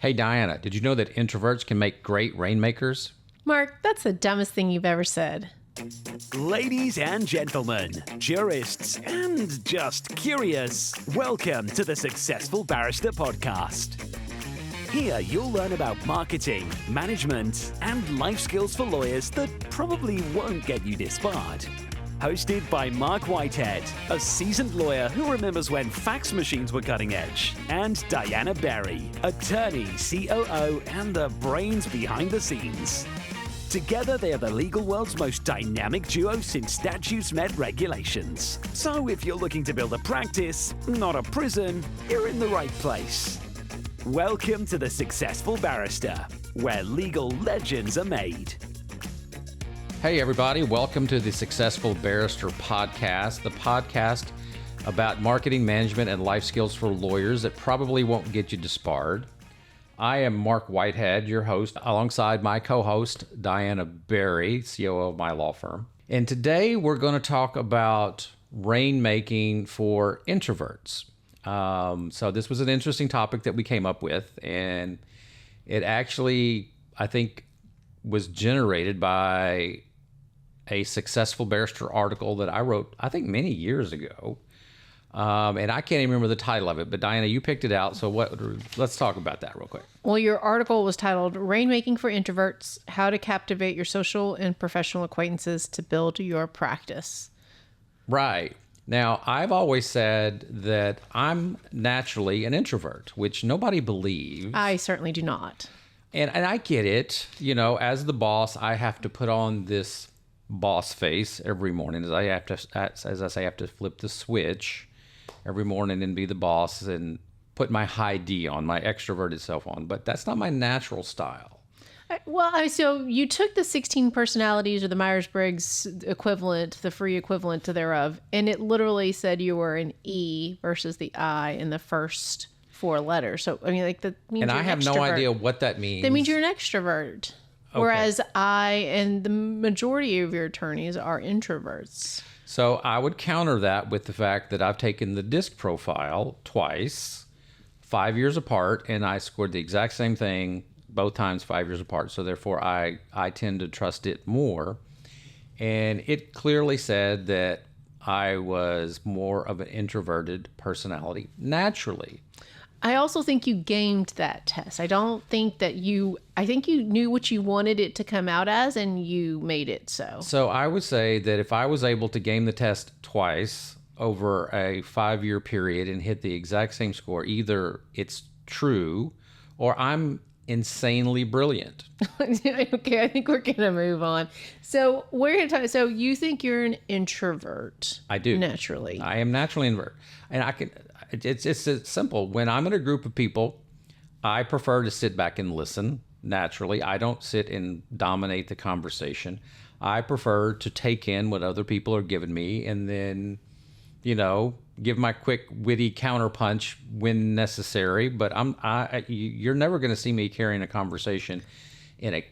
Hey, Diana, did you know that introverts can make great rainmakers? Marc, that's the dumbest thing you've ever said. Ladies and gentlemen, jurists, and just curious, welcome to the Successful Barrister Podcast. Here you'll learn about marketing, management, and life skills for lawyers that probably won't get you disbarred. Hosted by Marc Whitehead, a seasoned lawyer who remembers when fax machines were cutting edge, and Diana Berry, attorney, COO, and the brains behind the scenes. Together, they are the legal world's most dynamic duo since statutes met regulations. So if you're looking to build a practice, not a prison, you're in the right place. Welcome to the Successful Barrister, where legal legends are made. Hey, everybody. Welcome to the Successful Barrister Podcast, the podcast about marketing, management, and life skills for lawyers that probably won't get you disbarred. I am Marc Whitehead, your host, alongside my co-host, Diana Berry, COO of my law firm. And today we're going to talk about rainmaking for introverts. So this was an interesting topic that we came up with, and it actually, I think, was generated by a Successful Barrister article that I wrote, I think, many years ago. And I can't even remember the title of it, but Diana, you picked it out. So let's talk about that real quick. Well, your article was titled Rainmaking for Introverts, How to Captivate Your Social and Professional Acquaintances to Build Your Practice. Right. Now, I've always said that I'm naturally an introvert, which nobody believes. I certainly do not. And I get it. You know, as the boss, I have to put on this boss face every morning, as I have to flip the switch every morning and be the boss and put my high D on, my extroverted self on. But that's not my natural style. So you took the 16 personalities, or the Myers-Briggs equivalent, the free equivalent to thereof, and it literally said you were an E versus the I in the first four letters. So, I mean, like, that means and you're I have extrovert. no idea what that means. That means you're an extrovert. Okay. Whereas I and the majority of your attorneys are introverts. So I would counter that with the fact that I've taken the DISC profile twice, 5 years apart, and I scored the exact same thing both times 5 years apart. So therefore, I tend to trust it more. And it clearly said that I was more of an introverted personality naturally. I also think you gamed that test. I think you knew what you wanted it to come out as, and you made it so. So I would say that if I was able to game the test twice over a 5-year period and hit the exact same score, either it's true or I'm insanely brilliant. Okay, I think we're going to move on. So we're going to talk. So you think you're an introvert? I do. Naturally. I am naturally introvert. And it's simple. When I'm in a group of people, I prefer to sit back and listen naturally. I don't sit and dominate the conversation. I prefer to take in what other people are giving me and then, give my quick, witty counterpunch when necessary. But you're never going to see me carrying a conversation in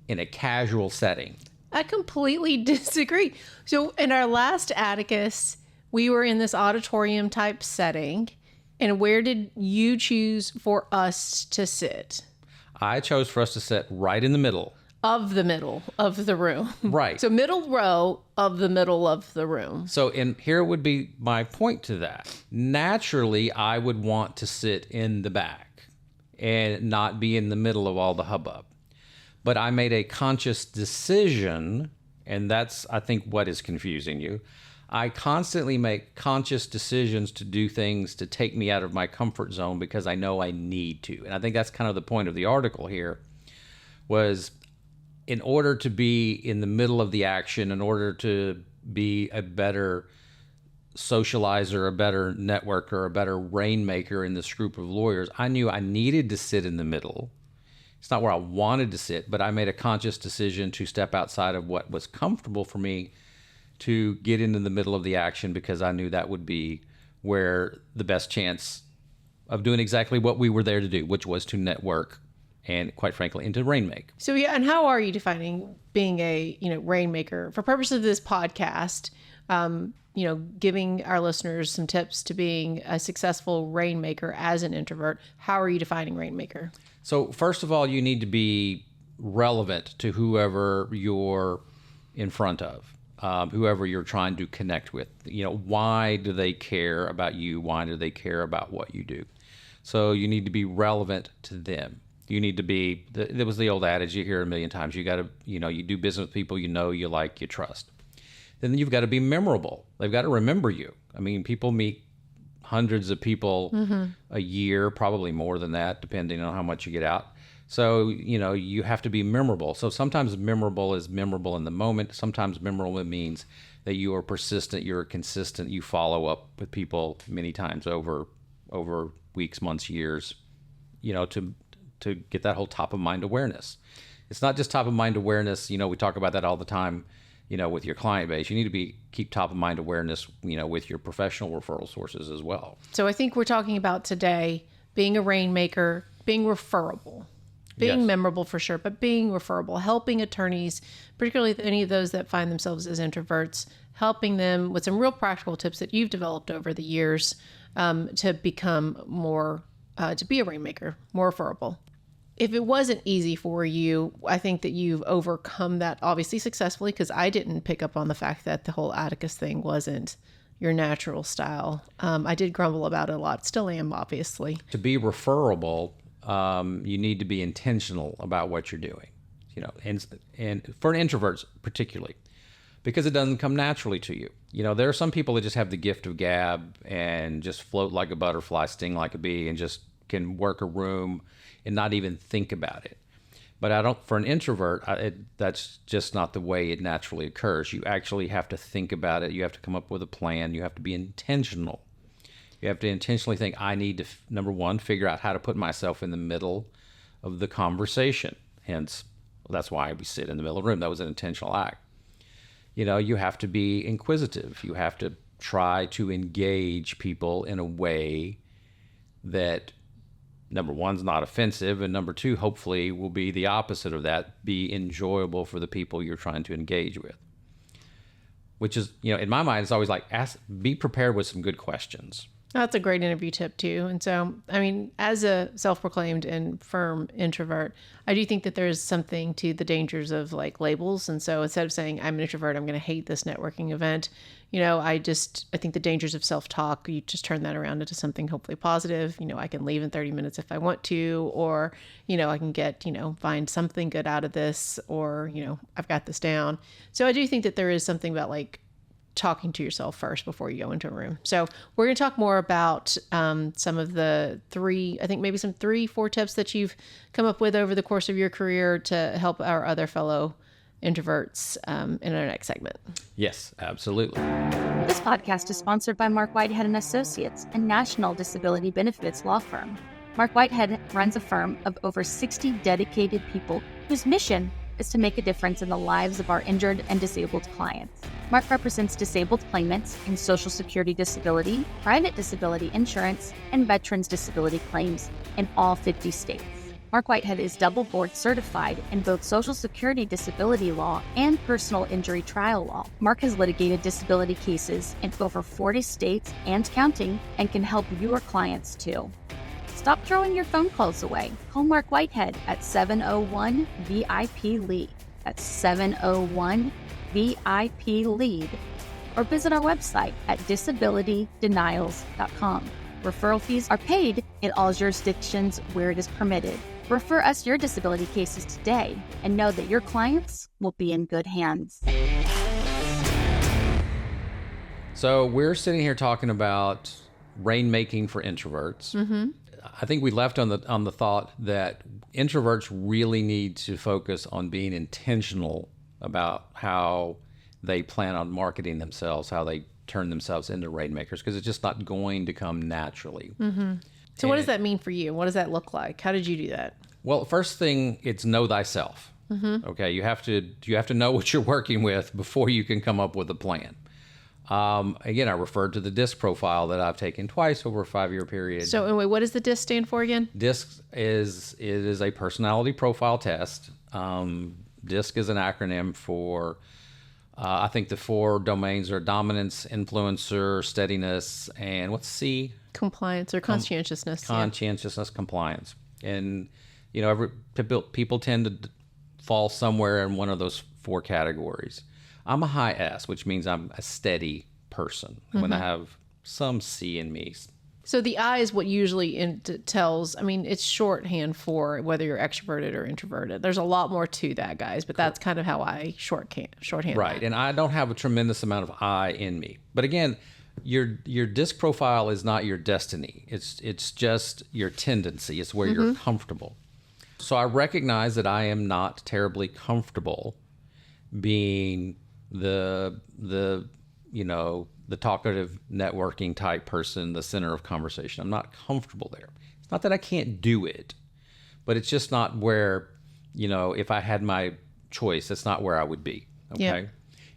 a casual setting. I completely disagree. So in our last Atticus, we were in this auditorium type setting. And where did you choose for us to sit? I chose for us to sit right in the middle. Of the middle of the room. Right. So middle row of the middle of the room. So here would be my point to that. Naturally, I would want to sit in the back and not be in the middle of all the hubbub. But I made a conscious decision, and that's, I think, what is confusing you. I constantly make conscious decisions to do things to take me out of my comfort zone because I know I need to. And I think that's kind of the point of the article here, was in order to be in the middle of the action, in order to be a better socializer, a better networker, a better rainmaker in this group of lawyers, I knew I needed to sit in the middle. It's not where I wanted to sit, but I made a conscious decision to step outside of what was comfortable for me to get into the middle of the action because I knew that would be where the best chance of doing exactly what we were there to do, which was to network and, quite frankly, and to rainmake. So, yeah, and how are you defining being a, rainmaker? For purposes of this podcast, giving our listeners some tips to being a successful rainmaker as an introvert, how are you defining rainmaker? So first of all, you need to be relevant to whoever you're in front of, whoever you're trying to connect with. Why do they care about you? Why do they care about what you do? So you need to be relevant to them. You need to be, there was the old adage you hear a million times, you got to, you do business with people you like, you trust. Then you've got to be memorable. They've got to remember you. I mean, people meet hundreds of people a year, probably more than that, depending on how much you get out. So, you have to be memorable. So sometimes memorable is memorable in the moment. Sometimes memorable means that you are persistent, you're consistent, you follow up with people many times over weeks, months, years, to get that whole top of mind awareness. It's not just top of mind awareness. We talk about that all the time, with your client base. You need to keep top of mind awareness, with your professional referral sources as well. So I think we're talking about today being a rainmaker, being referrable, being Yes. memorable for sure, but being referable, helping attorneys, particularly any of those that find themselves as introverts, helping them with some real practical tips that you've developed over the years to become more, to be a rainmaker, more referable. If it wasn't easy for you, I think that you've overcome that obviously successfully, because I didn't pick up on the fact that the whole Atticus thing wasn't your natural style. I did grumble about it a lot, still am, obviously. To be referable, you need to be intentional about what you're doing, and for introverts particularly, because it doesn't come naturally to you. There are some people that just have the gift of gab and just float like a butterfly, sting like a bee, and just can work a room and not even think about it. But for an introvert, that's just not the way it naturally occurs. You actually have to think about it. You have to come up with a plan. You have to be intentional. You have to intentionally think, I need to, number one, figure out how to put myself in the middle of the conversation. Hence, that's why we sit in the middle of the room. That was an intentional act. You have to be inquisitive. You have to try to engage people in a way that, number one, is not offensive, and number two, hopefully will be the opposite of that, be enjoyable for the people you're trying to engage with. Which is, in my mind, it's always like, be prepared with some good questions. That's a great interview tip too. And so, I mean, as a self-proclaimed and firm introvert, I do think that there's something to the dangers of like labels. And so instead of saying I'm an introvert, I'm going to hate this networking event, I think the dangers of self-talk, you just turn that around into something hopefully positive. I can leave in 30 minutes if I want to, or, I can get, find something good out of this, or, I've got this down. So I do think that there is something about like talking to yourself first before you go into a room. So we're going to talk more about some of the 4 tips that you've come up with over the course of your career to help our other fellow introverts in our next segment. Yes, absolutely. This podcast is sponsored by Marc Whitehead and Associates, a national disability benefits law firm. Marc Whitehead runs a firm of over 60 dedicated people whose mission is to make a difference in the lives of our injured and disabled clients. Marc represents disabled claimants in Social Security disability, private disability insurance, and veterans disability claims in all 50 states. Marc Whitehead is double board certified in both Social Security disability law and personal injury trial law. Marc has litigated disability cases in over 40 states and counting, and can help your clients too. Stop throwing your phone calls away. Call Marc Whitehead at 701-VIP-LEAD. That's 701-VIP-LEAD. Or visit our website at disabilitydenials.com. Referral fees are paid in all jurisdictions where it is permitted. Refer us your disability cases today and know that your clients will be in good hands. So we're sitting here talking about rainmaking for introverts. Mm-hmm. I think we left on the thought that introverts really need to focus on being intentional about how they plan on marketing themselves, how they turn themselves into rainmakers, because it's just not going to come naturally. Mm-hmm. So what does that mean for you? What does that look like? How did you do that? Well, first thing, it's know thyself. Mm-hmm. Okay, you have to know what you're working with before you can come up with a plan. Again, I referred to the DISC profile that I've taken twice over a 5-year period. So anyway, what does the DISC stand for again? DISC is a personality profile test. DISC is an acronym for, I think the 4 domains are dominance, influencer, steadiness, and what's C? Compliance or conscientiousness. Conscientiousness, compliance. And People tend to fall somewhere in one of those 4 categories. I'm a high S, which means I'm a steady person. I'm going to have some C in me. So the I is what usually tells, it's shorthand for whether you're extroverted or introverted. There's a lot more to that, guys, but that's kind of how I shorthand Right, that. and I don't have a tremendous amount of I in me. But again, your disc profile is not your destiny. It's just your tendency. It's where you're comfortable. So I recognize that I am not terribly comfortable being the talkative networking type person, the center of conversation. I'm not comfortable there. It's not that I can't do it, but it's just not where, if I had my choice, that's not where I would be. Okay. Yeah.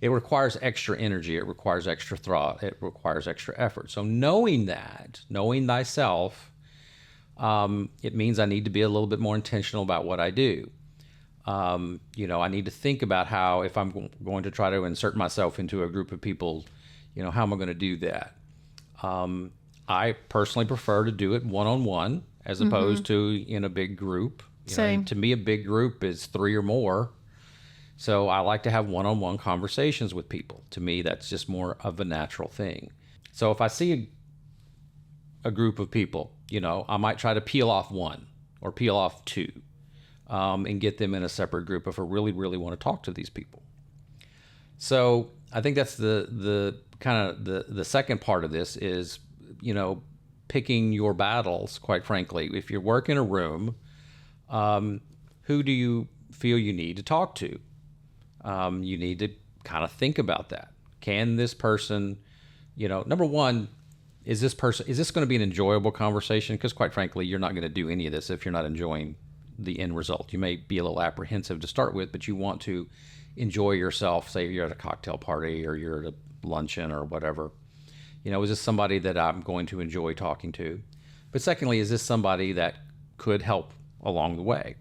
It requires extra energy. It requires extra thought. It requires extra effort. So knowing thyself, it means I need to be a little bit more intentional about what I do. I need to think about how, if I'm going to try to insert myself into a group of people, how am I going to do that? I personally prefer to do it one-on-one as opposed to in a big group. Same. To me, a big group is 3 or more. So I like to have one-on-one conversations with people. To me, that's just more of a natural thing. So if I see a group of people, I might try to peel off 1 or peel off 2 and get them in a separate group if I really, really want to talk to these people. So I think that's the kind of the second part of this is, picking your battles, quite frankly. If you work in a room, who do you feel you need to talk to? You need to kind of think about that. Can this person, number one, is this going to be an enjoyable conversation? Because quite frankly, you're not going to do any of this if you're not enjoying the end result. You may be a little apprehensive to start with, but you want to enjoy yourself. Say you're at a cocktail party or you're at a luncheon or whatever. Is this somebody that I'm going to enjoy talking to? But secondly, is this somebody that could help along the way?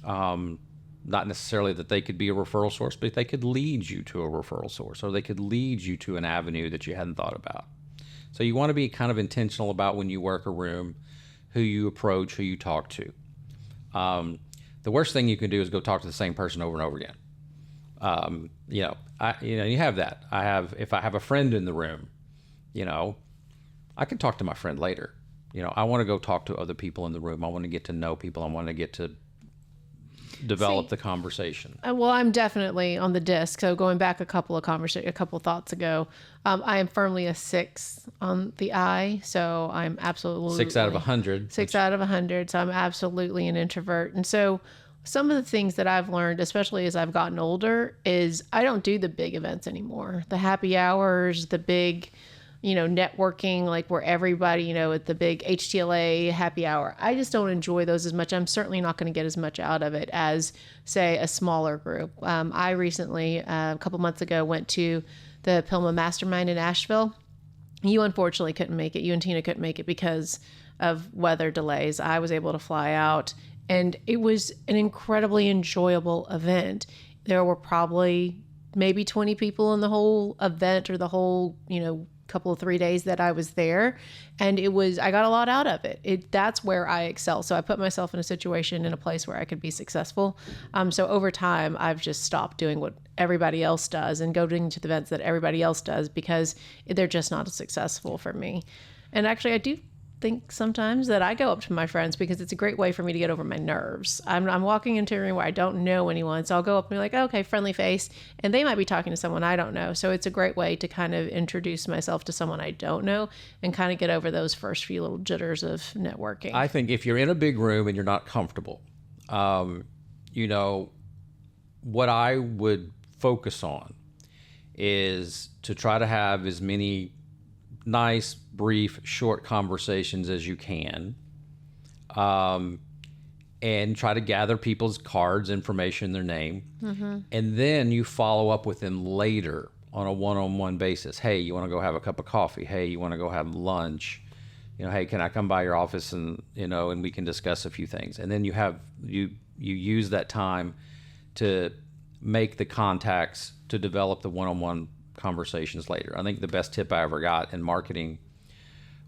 Not necessarily that they could be a referral source, but they could lead you to a referral source, or they could lead you to an avenue that you hadn't thought about. So you want to be kind of intentional about when you work a room, who you approach, who you talk to. The worst thing you can do is go talk to the same person over and over again. You have that. If I have a friend in the room, I can talk to my friend later. I want to go talk to other people in the room. I want to get to know people. I want to get to develop the conversation. Well, I'm definitely on the disc. So going back a couple thoughts ago, I am firmly a 6 on the I. So I'm absolutely 6 out of 100. 6 out of 100. So I'm absolutely an introvert. And so some of the things that I've learned, especially as I've gotten older, is I don't do the big events anymore. The happy hours, the big, networking, like where everybody, at the big HTLA happy hour. I just don't enjoy those as much. I'm certainly not going to get as much out of it as, say, a smaller group. I recently, a couple months ago, went to the Pilma Mastermind in Asheville. You unfortunately couldn't make it. You and Tina couldn't make it because of weather delays. I was able to fly out, and it was an incredibly enjoyable event. There were probably maybe 20 people in the whole event, or the whole, couple of 3 days that I was there, and I got a lot out of it. That's where I excel. So I put myself in a situation, in a place where I could be successful. So over time, I've just stopped doing what everybody else does and going to the events that everybody else does, because they're just not as successful for me. And actually, I do think sometimes that I go up to my friends because it's a great way for me to get over my nerves. I'm walking into a room where I don't know anyone, so I'll go up and be like, okay, friendly face, and they might be talking to someone I don't know. So it's a great way to kind of introduce myself to someone I don't know and kind of get over those first few little jitters of networking. I think if you're in a big room and you're not comfortable, what I would focus on is to try to have as many nice, brief, short conversations as you can, and try to gather people's cards, information, their name, and then you follow up with them later on a one-on-one basis. Hey, you want to go have a cup of coffee? Hey, you want to go have lunch? Hey, can I come by your office and we can discuss a few things? And then you use that time to make the contacts to develop the one-on-one conversations later. I think the best tip I ever got in marketing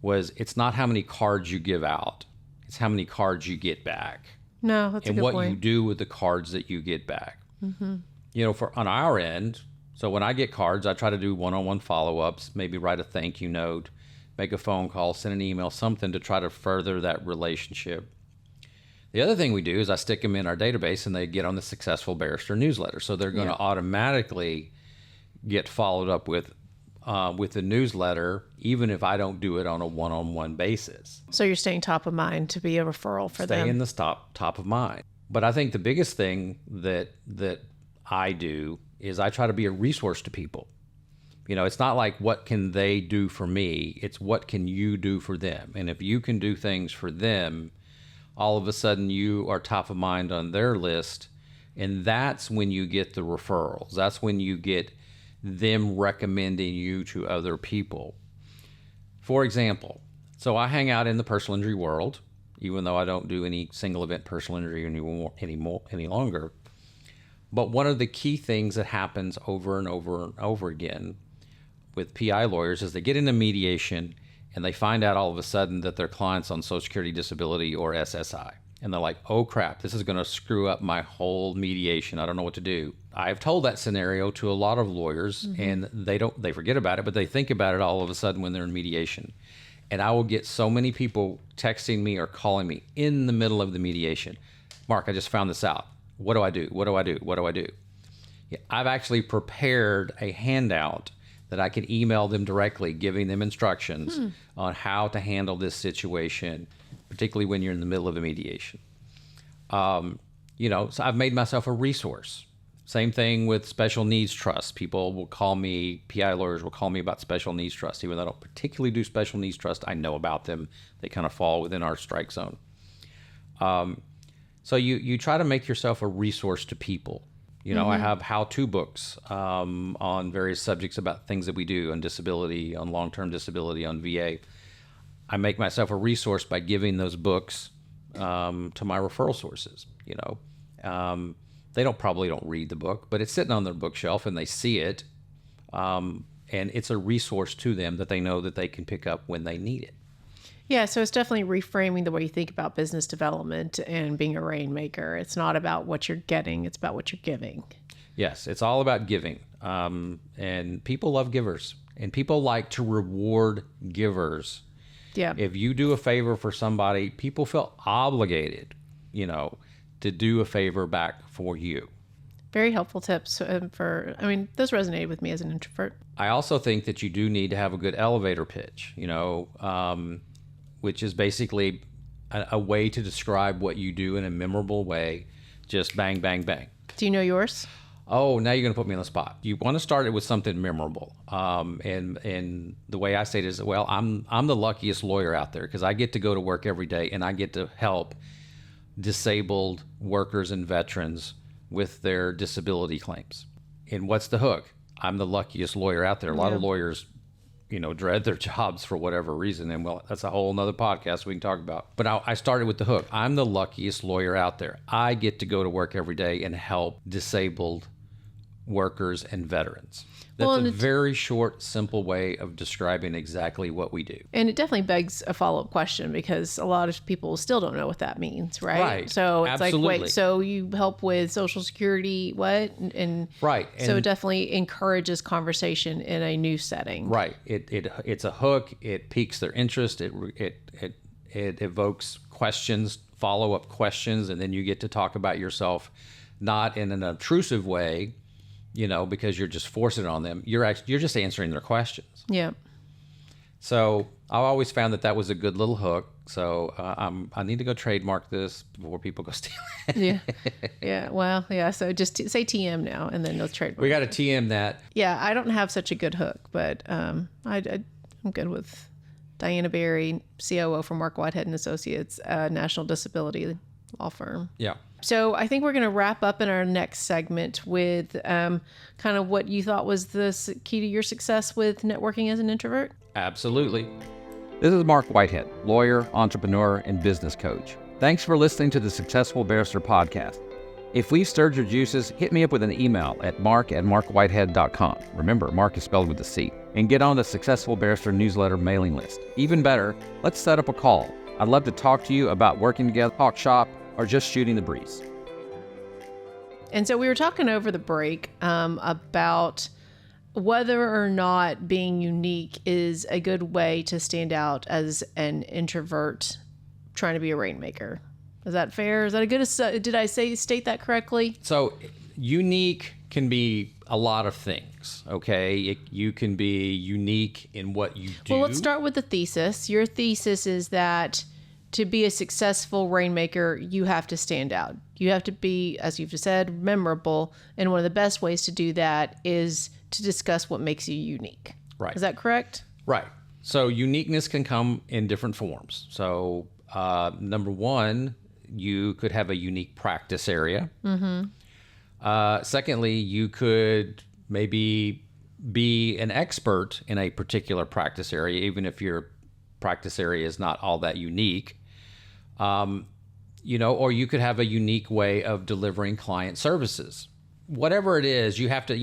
was, it's not how many cards you give out, it's how many cards you get back. No, that's a and good what point. you do with the cards that you get back. On our end, so when I get cards, I try to do one-on-one follow-ups, maybe write a thank you note, make a phone call, send an email, something to try to further that relationship. The other thing we do is I stick them in our database and they get on the Successful Barrister newsletter. So they're going to automatically get followed up with the newsletter, even if I don't do it on a one-on-one basis. So you're staying top of mind to be a referral for them. Stay in the top of mind. But I think the biggest thing that I do is I try to be a resource to people. It's not like what can they do for me, it's what can you do for them. And if you can do things for them, all of a sudden you are top of mind on their list, and that's when you get the referrals. That's when you get them recommending you to other people. For example, so I hang out in the personal injury world, even though I don't do any single event personal injury any longer. But one of the key things that happens over and over and over again with PI lawyers is they get into mediation and they find out all of a sudden that their client's on Social Security disability or SSI. And they're like, oh crap, this is going to screw up my whole mediation. I don't know what to do. I've told that scenario to a lot of lawyers and they forget about it, but they think about it all of a sudden when they're in mediation. And I will get so many people texting me or calling me in the middle of the mediation. Mark, I just found this out. What do I do? What do I do? What do I do? Yeah, I've actually prepared a handout that I can email them directly, giving them instructions on how to handle this situation, particularly when you're in the middle of a mediation. So I've made myself a resource. Same thing with special needs trusts. People will call me, PI lawyers will call me about special needs trusts. Even though I don't particularly do special needs trust, I know about them. They kind of fall within our strike zone. So you try to make yourself a resource to people. I have how-to books on various subjects about things that we do on disability, on long-term disability, on VA. I make myself a resource by giving those books to my referral sources. They probably don't read the book, but it's sitting on their bookshelf and they see it, and it's a resource to them that they know that they can pick up when they need it. Yeah, so it's definitely reframing the way you think about business development and being a rainmaker. It's not about what you're getting, it's about what you're giving. Yes, it's all about giving. And people love givers, and people like to reward givers. Yeah. If you do a favor for somebody, people feel obligated, to do a favor back for you. Very helpful tips those resonated with me as an introvert. I also think that you do need to have a good elevator pitch, which is basically a way to describe what you do in a memorable way. Just bang, bang, bang. Do you know yours? Oh, now you're going to put me on the spot. You want to start it with something memorable. And the way I say it is, well, I'm the luckiest lawyer out there because I get to go to work every day and I get to help disabled workers and veterans with their disability claims. And what's the hook? I'm the luckiest lawyer out there. A lot of lawyers, dread their jobs for whatever reason. And well, that's a whole nother podcast we can talk about. But I started with the hook. I'm the luckiest lawyer out there. I get to go to work every day and help disabled workers and veterans. That's a very short, simple way of describing exactly what we do. And it definitely begs a follow-up question because a lot of people still don't know what that means, right? Right. So it's Absolutely. like, wait, so you help with Social Security, what? And right. So it definitely encourages conversation in a new setting. Right. It's a hook. It piques their interest. It evokes questions, follow-up questions, and then you get to talk about yourself, not in an obtrusive way, because you're just forcing it on them. You're just answering their questions. Yeah. So I've always found that was a good little hook. So I need to go trademark this before people go steal it. Yeah. Yeah. Well, yeah. So just say TM now, and then they'll trademark. We got to TM that. Yeah, I don't have such a good hook, but I'm good with Diana Berry, COO for Marc, Whitehead and Associates, National Disability Law Firm. Yeah. So I think we're going to wrap up in our next segment with kind of what you thought was the key to your success with networking as an introvert. Absolutely. This is Marc Whitehead, lawyer, entrepreneur, and business coach. Thanks for listening to the Successful Barrister Podcast. If we've stirred your juices, hit me up with an email at marc@markwhitehead.com. Remember, Marc is spelled with a C. And get on the Successful Barrister newsletter mailing list. Even better, let's set up a call. I'd love to talk to you about working together, talk shop, or just shooting the breeze. And so we were talking over the break about whether or not being unique is a good way to stand out as an introvert trying to be a rainmaker. Is that fair? Is that a good? Did I state that correctly? So unique can be a lot of things, okay? You can be unique in what you do. Well, let's start with the thesis. Your thesis is that to be a successful rainmaker, you have to stand out. You have to be, as you've just said, memorable. And one of the best ways to do that is to discuss what makes you unique. Right. Is that correct? Right. So uniqueness can come in different forms. So number one, you could have a unique practice area. Secondly, you could maybe be an expert in a particular practice area, even if your practice area is not all that unique. Or you could have a unique way of delivering client services. Whatever it is, you have to,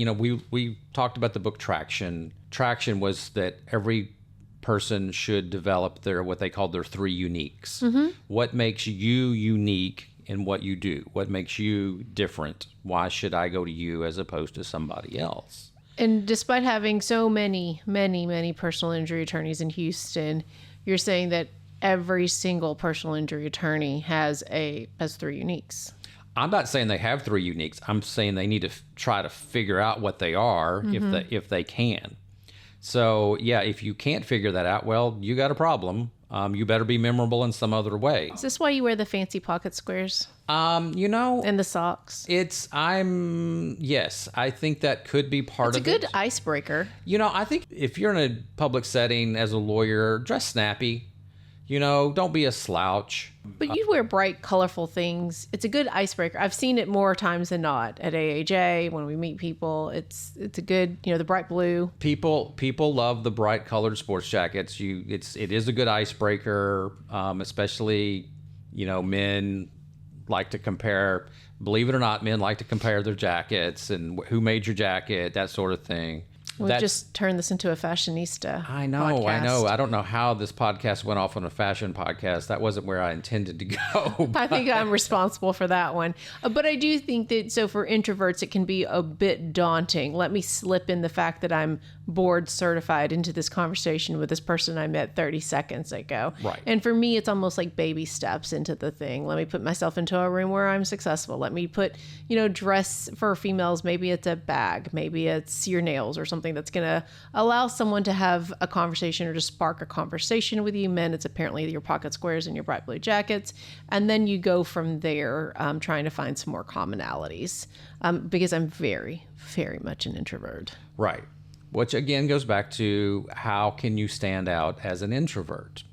we talked about the book Traction. Traction was that every person should develop what they call their three uniques. What makes you unique in what you do? What makes you different? Why should I go to you as opposed to somebody else? And despite having so many personal injury attorneys in Houston, you're saying that every single personal injury attorney has three uniques. I'm not saying they have three uniques. I'm saying they need to try to figure out what they are if they can. So yeah, if you can't figure that out, well, you got a problem. You better be memorable in some other way. Is this why you wear the fancy pocket squares? And the socks? Yes, I think that could be part of it. It's a good icebreaker. I think if you're in a public setting as a lawyer, dress snappy. Don't be a slouch. But you wear bright, colorful things. It's a good icebreaker. I've seen it more times than not at AAJ when we meet people. It's a good, the bright blue. People love the bright colored sports jackets. It is a good icebreaker, especially men like to compare. Believe it or not, men like to compare their jackets and who made your jacket, that sort of thing. We've just turned this into a fashionista podcast. I don't know how this podcast went off on a fashion podcast. That wasn't where I intended to go. I think I'm responsible for that one. But I do think that, so for introverts, it can be a bit daunting. Let me slip in the fact that I'm board certified into this conversation with this person I met 30 seconds ago. Right. And for me, it's almost like baby steps into the thing. Let me put myself into a room where I'm successful. Let me put, dress for females. Maybe it's a bag. Maybe it's your nails or something that's going to allow someone to have a conversation or to spark a conversation with you. Men, it's apparently your pocket squares and your bright blue jackets. And then you go from there, trying to find some more commonalities, because I'm very, very much an introvert. Right. Which again goes back to how can you stand out as an introvert?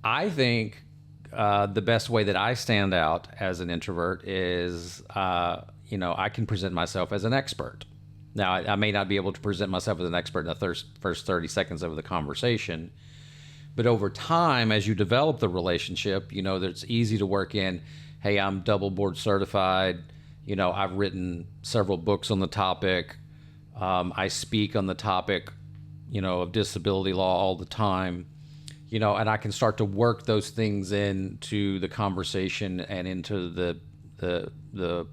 I think the best way that I stand out as an introvert is, I can present myself as an expert. Now, I may not be able to present myself as an expert in the first 30 seconds of the conversation, but over time, as you develop the relationship, that it's easy to work in, hey, I'm double board certified, I've written several books on the topic, I speak on the topic, of disability law all the time, and I can start to work those things into the conversation and into the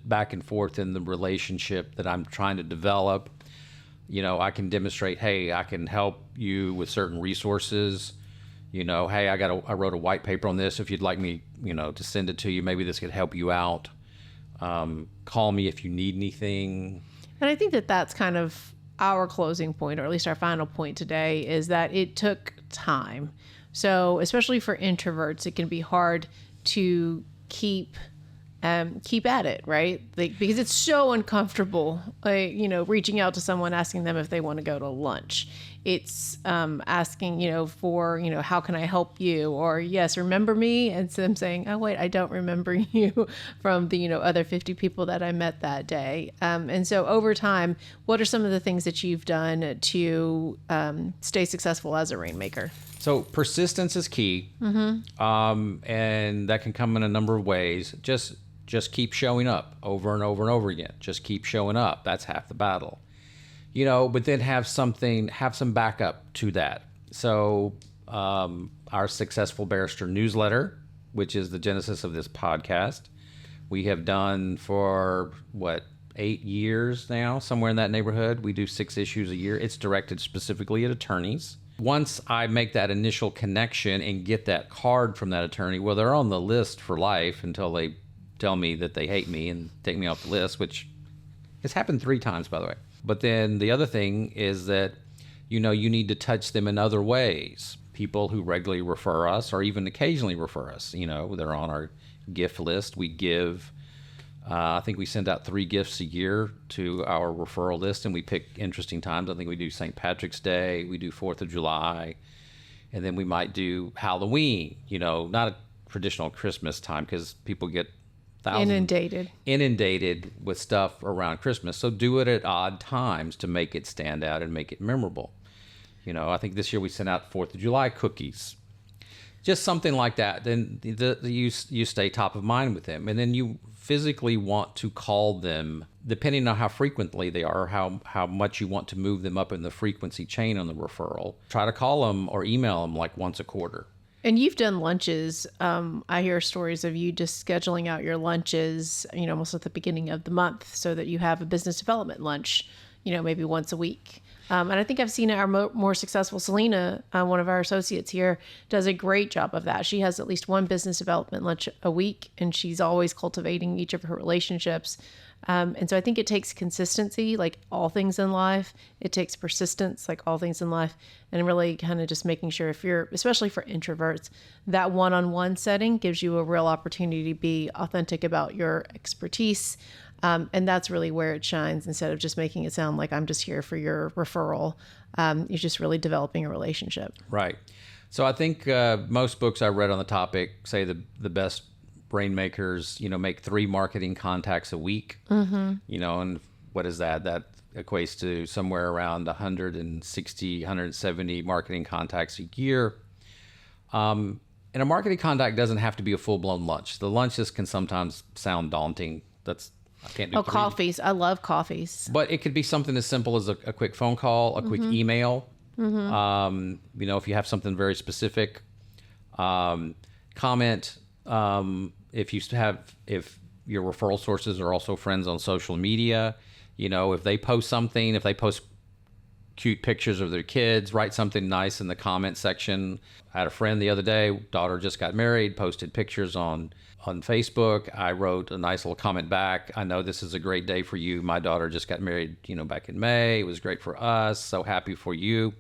back and forth in the relationship that I'm trying to develop. I can demonstrate, hey, I can help you with certain resources. Hey, I wrote a white paper on this. If you'd like me, to send it to you, maybe this could help you out. Call me if you need anything. And I think that that's kind of our closing point, or at least our final point today, is that it took time. So especially for introverts, it can be hard to keep at it, right? Because it's so uncomfortable, reaching out to someone, asking them if they want to go to lunch. It's asking, for, how can I help you? Or, yes, remember me? And so I'm saying, oh, wait, I don't remember you from the, other 50 people that I met that day. And so over time, what are some of the things that you've done to stay successful as a rainmaker? So persistence is key. And that can come in a number of ways. Just keep showing up over and over and over again. Just keep showing up. That's half the battle. But then have some backup to that. So our Successful Barrister newsletter which is the genesis of this podcast. We have done for, 8 years now, somewhere in that neighborhood. We do 6 issues a year. It's directed specifically at attorneys. Once I make that initial connection and get that card from that attorney, well, they're on the list for life until they tell me that they hate me and take me off the list, which has happened 3 times, by the way. But then the other thing is that, you need to touch them in other ways. People who regularly refer us or even occasionally refer us, they're on our gift list. We give, I think we send out 3 gifts a year to our referral list, and we pick interesting times. I think we do St. Patrick's Day, we do 4th of July, and then we might do Halloween, not a traditional Christmas time because people get inundated with stuff around Christmas. So do it at odd times to make it stand out and make it memorable. I think this year we sent out 4th of July cookies. Just something like that. Then you stay top of mind with them. And then you physically want to call them, depending on how frequently they are, how much you want to move them up in the frequency chain on the referral. Try to call them or email them like once a quarter. And you've done lunches. I hear stories of you just scheduling out your lunches, almost at the beginning of the month so that you have a business development lunch, maybe once a week. And I think I've seen our more successful Selena, one of our associates here, does a great job of that. She has at least one business development lunch a week, and she's always cultivating each of her relationships. And so I think it takes consistency, like all things in life. It takes persistence, like all things in life, and really kind of just making sure especially for introverts, that one-on-one setting gives you a real opportunity to be authentic about your expertise. And that's really where it shines instead of just making it sound like I'm just here for your referral. You're just really developing a relationship. Right. So I think most books I read on the topic say the best rainmakers, make 3 marketing contacts a week. Mm-hmm. And what is that? That equates to somewhere around 160, 170 marketing contacts a year. And a marketing contact doesn't have to be a full-blown lunch. The lunches can sometimes sound daunting. I can't do 3. Coffees. I love coffees. But it could be something as simple as a quick phone call, a quick email. Mm-hmm. If you have something very specific, comment. If your referral sources are also friends on social media, if they post something, if they post cute pictures of their kids, write something nice in the comment section. I had a friend the other day, daughter just got married, posted pictures on Facebook. I wrote a nice little comment back. I know this is a great day for you. My daughter just got married, back in May. It was great for us. So happy for you.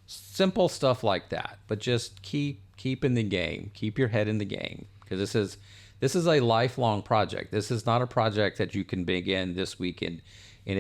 Simple stuff like that, but just keep in the game. Keep your head in the game, because this is a lifelong project. This is not a project that you can begin this weekend and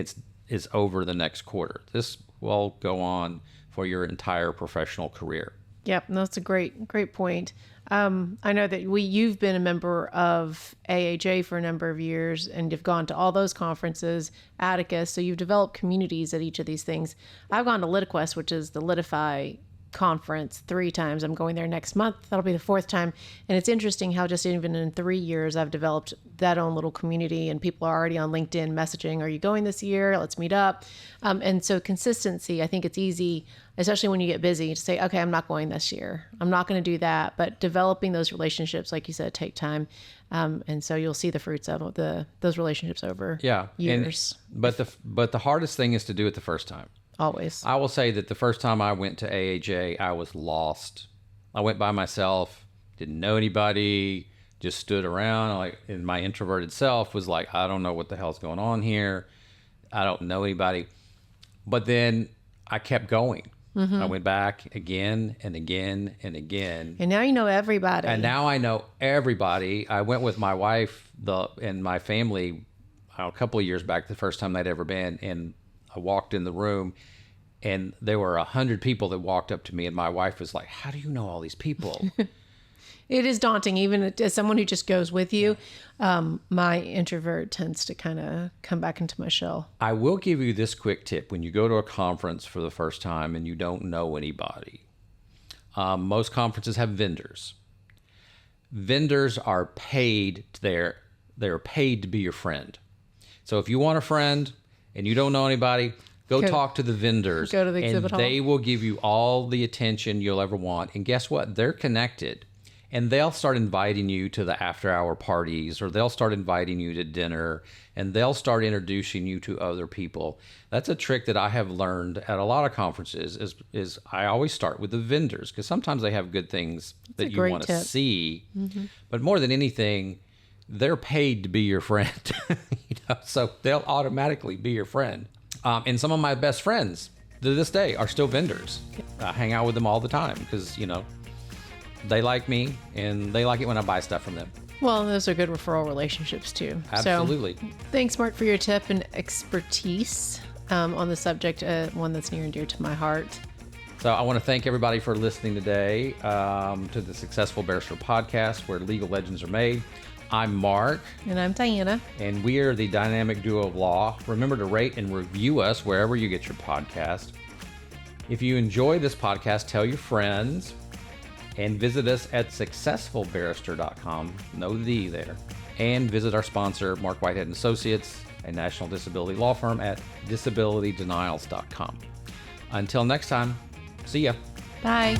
it's over the next quarter. This will go on for your entire professional career. Yep, that's a great point. I know that you've been a member of AAJ for a number of years and you've gone to all those conferences, Atticus, so you've developed communities at each of these things. I've gone to Litify, which is the Litify conference 3 times. I'm going there next month. That'll be the 4th time. And it's interesting how just even in 3 years, I've developed that own little community and people are already on LinkedIn messaging, are you going this year? Let's meet up. And so consistency, I think it's easy, especially when you get busy, to say, okay, I'm not going this year. I'm not going to do that. But developing those relationships, like you said, take time. And so you'll see the fruits of those relationships over years. But the hardest thing is to do it the first time. Always. I will say that the first time I went to AAJ, I was lost. I went by myself, didn't know anybody, just stood around. And my introverted self was like, I don't know what the hell's going on here. I don't know anybody. But then I kept going. Mm-hmm. I went back again and again and again. And now you know everybody. And now I know everybody. I went with my wife and my family a couple of years back, the first time they'd ever been, and I walked in the room and there were 100 people that walked up to me, and my wife was like, how do you know all these people? It is daunting, even as someone who just goes with you. My introvert tends to kind of come back into my shell. I will give you this quick tip. When you go to a conference for the first time and you don't know anybody, most conferences have vendors. Vendors are paid. They're paid to be your friend. So if you want a friend and you don't know anybody, go talk to the vendors. Go to the exhibit hall. And they will give you all the attention you'll ever want. And guess what? They're connected. And they'll start inviting you to the after-hour parties, or they'll start inviting you to dinner, and they'll start introducing you to other people. That's a trick that I have learned at a lot of conferences is I always start with the vendors, because sometimes they have good things that you want to see. But more than anything, they're paid to be your friend. So they'll automatically be your friend. And some of my best friends to this day are still vendors. I hang out with them all the time because, they like me, and they like it when I buy stuff from them. Well, those are good referral relationships too. Absolutely. So, thanks, Marc, for your tip and expertise on the subject, one that's near and dear to my heart. So I want to thank everybody for listening today to the Successful Barrister Podcast, where legal legends are made. I'm Marc. And I'm Diana. And we are the dynamic duo of law. Remember to rate and review us wherever you get your podcast. If you enjoy this podcast, tell your friends. And visit us at successfulbarrister.com, no "the" there. And visit our sponsor, Marc, Whitehead & Associates, a national disability law firm, at disabilitydenials.com. Until next time, see ya. Bye.